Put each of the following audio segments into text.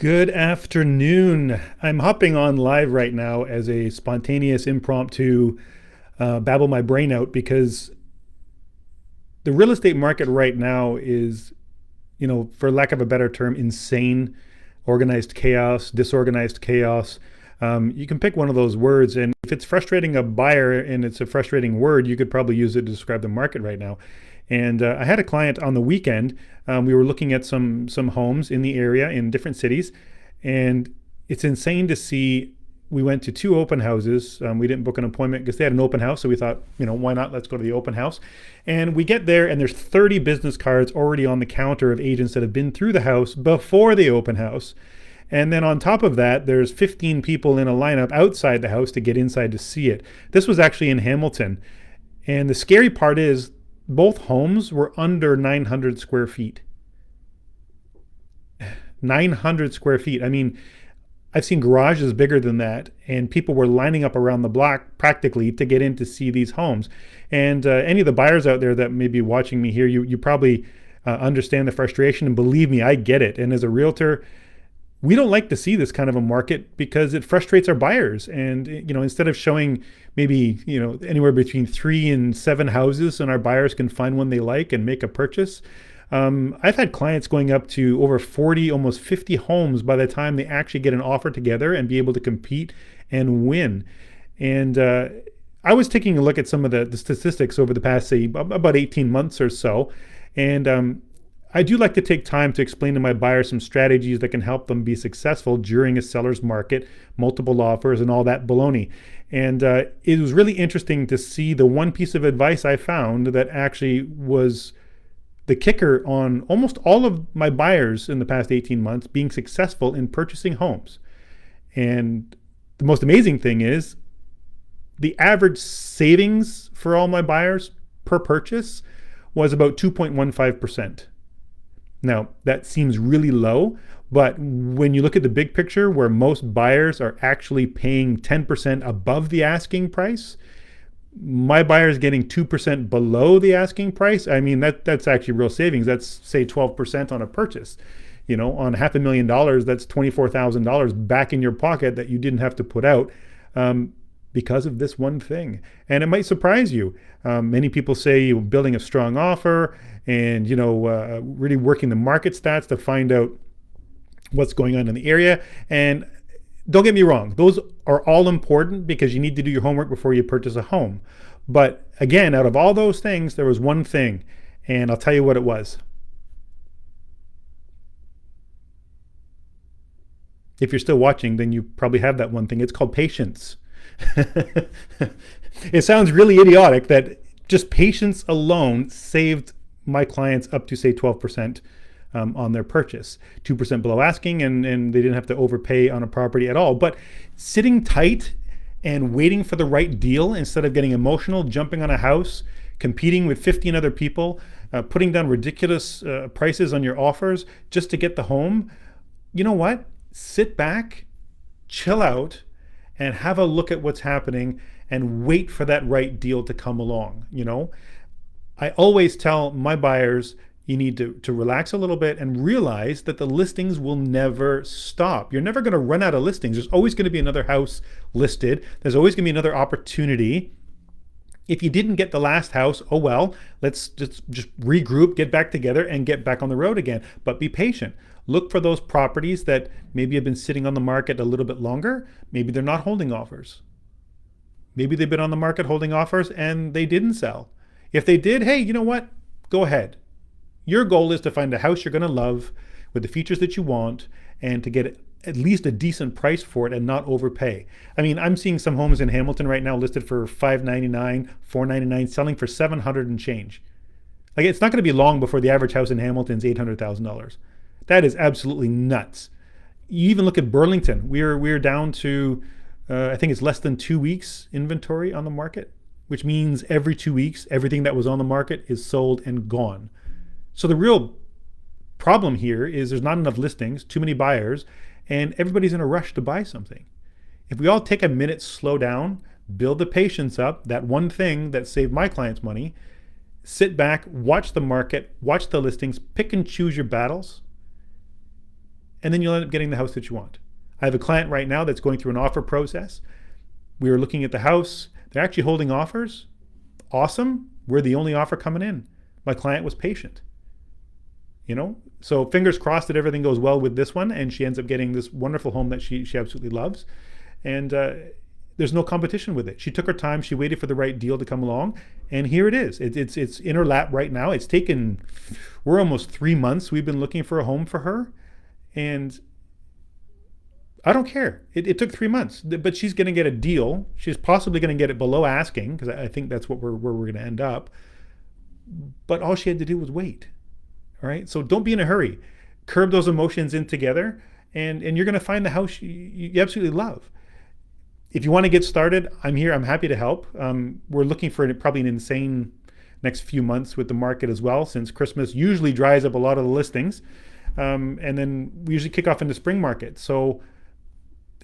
Good afternoon. I'm hopping on live right now as a spontaneous impromptu babble my brain out because the real estate market right now is, for lack of a better term, insane, organized chaos, disorganized chaos. You can pick one of those words, and if it's frustrating a buyer and it's a frustrating word, you could probably use it to describe the market right now. And I had a client on the weekend. We were looking at some homes in the area in different cities, and it's insane to see. We went to two open houses. We didn't book an appointment because they had an open house, so we thought, why not? Let's go to the open house. And we get there, and there's 30 business cards already on the counter of agents that have been through the house before the open house. And then on top of that, there's 15 people in a lineup outside the house to get inside to see it. This was actually in Hamilton. And the scary part is both homes were under 900 square feet. 900 square feet. I mean, I've seen garages bigger than that, and people were lining up around the block practically to get in to see these homes. And any of the buyers out there that may be watching me here, you probably understand the frustration, and believe me, I get it. And as a realtor, we don't like to see this kind of a market because it frustrates our buyers. And instead of showing maybe anywhere between 3 and 7 houses, and our buyers can find one they like and make a purchase, I've had clients going up to over 40, almost 50 homes by the time they actually get an offer together and be able to compete and win. And I was taking a look at some of the statistics over the past, say, about 18 months or so. And I do like to take time to explain to my buyers some strategies that can help them be successful during a seller's market, multiple offers, and all that baloney. And it was really interesting to see the one piece of advice I found that actually was the kicker on almost all of my buyers in the past 18 months being successful in purchasing homes. And the most amazing thing is the average savings for all my buyers per purchase was about 2.15%. Now, that seems really low, but when you look at the big picture where most buyers are actually paying 10% above the asking price, my buyers getting 2% below the asking price, I mean, that's actually real savings. That's, say, 12% on a purchase. On $500,000, that's $24,000 back in your pocket that you didn't have to put out because of this one thing. And it might surprise you. Many people say you're building a strong offer and really working the market stats to find out what's going on in the area. And don't get me wrong, those are all important because you need to do your homework before you purchase a home. But again, out of all those things, there was one thing, and I'll tell you what it was. If you're still watching, then you probably have that one thing. It's called patience. It sounds really idiotic that just patience alone saved my clients up to, say, 12% on their purchase, 2% below asking, and they didn't have to overpay on a property at all. But sitting tight and waiting for the right deal instead of getting emotional, jumping on a house, competing with 15 other people, putting down ridiculous prices on your offers just to get the home, you know what? Sit back, chill out, and have a look at what's happening and wait for that right deal to come along. I always tell my buyers, you need to relax a little bit and realize that the listings will never stop. You're never going to run out of listings. There's always going to be another house listed. There's always going to be another opportunity. If you didn't get the last house, oh well, let's just regroup, get back together, and get back on the road again. But be patient. Look for those properties that maybe have been sitting on the market a little bit longer. Maybe they're not holding offers. Maybe they've been on the market holding offers and they didn't sell. If they did, hey, you know what? Go ahead. Your goal is to find a house you're going to love with the features that you want and to get at least a decent price for it and not overpay. I mean, I'm seeing some homes in Hamilton right now listed for $599, $499, selling for $700 and change. Like, it's not going to be long before the average house in Hamilton's $800,000. That is absolutely nuts. You even look at Burlington. We're down to, I think it's less than 2 weeks inventory on the market, which means every 2 weeks, everything that was on the market is sold and gone. So the real problem here is there's not enough listings, too many buyers, and everybody's in a rush to buy something. If we all take a minute, slow down, build the patience up, that one thing that saved my clients money, sit back, watch the market, watch the listings, pick and choose your battles, and then you'll end up getting the house that you want. I have a client right now that's going through an offer process. We were looking at the house. They're actually holding offers. Awesome. We're the only offer coming in. My client was patient. So fingers crossed that everything goes well with this one, and she ends up getting this wonderful home that she absolutely loves. And there's no competition with it. She took her time. She waited for the right deal to come along, and here it is. It's in her lap right now. We're almost 3 months. We've been looking for a home for her, and I don't care. It took 3 months, but she's going to get a deal. She's possibly going to get it below asking, because I think that's where we're going to end up. But all she had to do was wait. All right. So don't be in a hurry. Curb those emotions in together, and you're going to find the house you absolutely love. If you want to get started, I'm here. I'm happy to help. We're looking for probably an insane next few months with the market as well, since Christmas usually dries up a lot of the listings. And then we usually kick off into spring market. So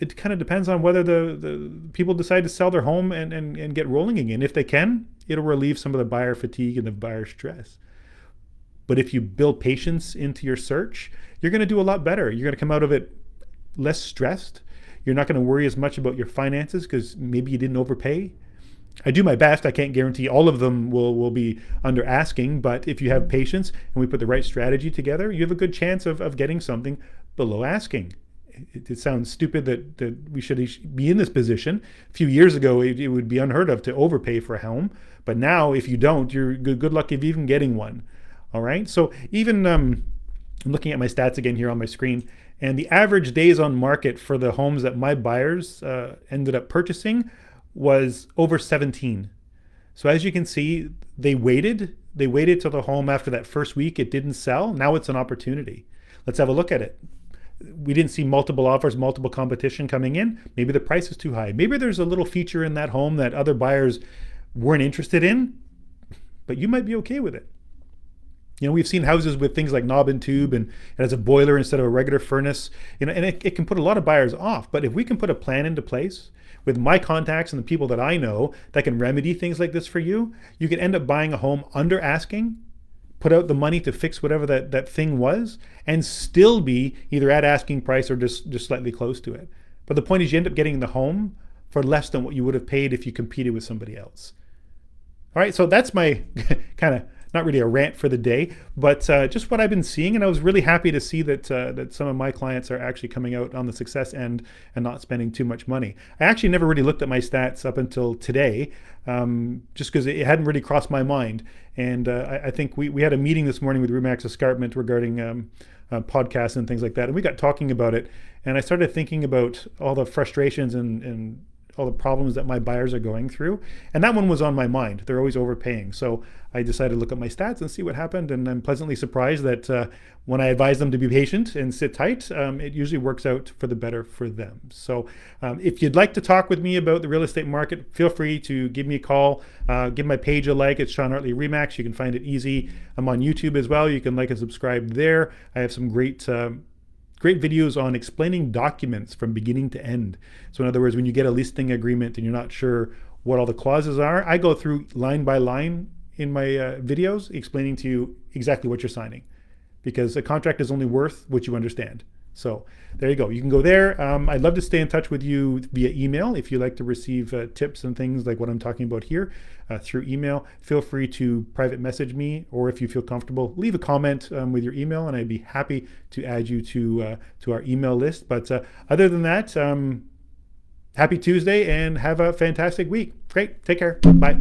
it kind of depends on whether the people decide to sell their home and get rolling again. If they can, it'll relieve some of the buyer fatigue and the buyer stress. But if you build patience into your search, you're going to do a lot better. You're going to come out of it less stressed. You're not going to worry as much about your finances because maybe you didn't overpay. I do my best. I can't guarantee all of them will be under asking, but if you have patience and we put the right strategy together, you have a good chance of getting something below asking. It sounds stupid that we should be in this position. A few years ago, it would be unheard of to overpay for a home. But now, if you don't, you're good luck of even getting one. All right. So even I'm looking at my stats again here on my screen, and the average days on market for the homes that my buyers ended up purchasing was over 17. So as you can see, they waited till the home after that first week, it didn't sell. Now it's an opportunity. Let's have a look at it. We didn't see multiple offers, multiple competition coming in. Maybe the price is too high. Maybe there's a little feature in that home that other buyers weren't interested in, but you might be okay with it. We've seen houses with things like knob and tube and it has a boiler instead of a regular furnace, and it can put a lot of buyers off. But if we can put a plan into place with my contacts and the people that I know that can remedy things like this for you, you can end up buying a home under asking, put out the money to fix whatever that thing was, and still be either at asking price or just slightly close to it. But the point is you end up getting the home for less than what you would have paid if you competed with somebody else. All right, so that's my kind of, not really a rant for the day, but just what I've been seeing, and I was really happy to see that some of my clients are actually coming out on the success end and not spending too much money. I actually never really looked at my stats up until today, just because it hadn't really crossed my mind. And I think we had a meeting this morning with Remax Escarpment regarding podcasts and things like that, and we got talking about it, and I started thinking about all the frustrations and all the problems that my buyers are going through. And that one was on my mind. They're always overpaying. So I decided to look at my stats and see what happened. And I'm pleasantly surprised that when I advise them to be patient and sit tight, it usually works out for the better for them. So if you'd like to talk with me about the real estate market, feel free to give me a call. Give my page a like. It's Sean Hartley Remax. You can find it easy. I'm on YouTube as well. You can like and subscribe there. I have some great videos on explaining documents from beginning to end. So in other words, when you get a listing agreement and you're not sure what all the clauses are, I go through line by line in my videos explaining to you exactly what you're signing, because a contract is only worth what you understand. So there you go. You can go there. I'd love to stay in touch with you via email. If you like to receive tips and things like what I'm talking about here through email, feel free to private message me, or if you feel comfortable, leave a comment with your email, and I'd be happy to add you to our email list. But other than that, happy Tuesday and have a fantastic week. Great. Take care. Bye.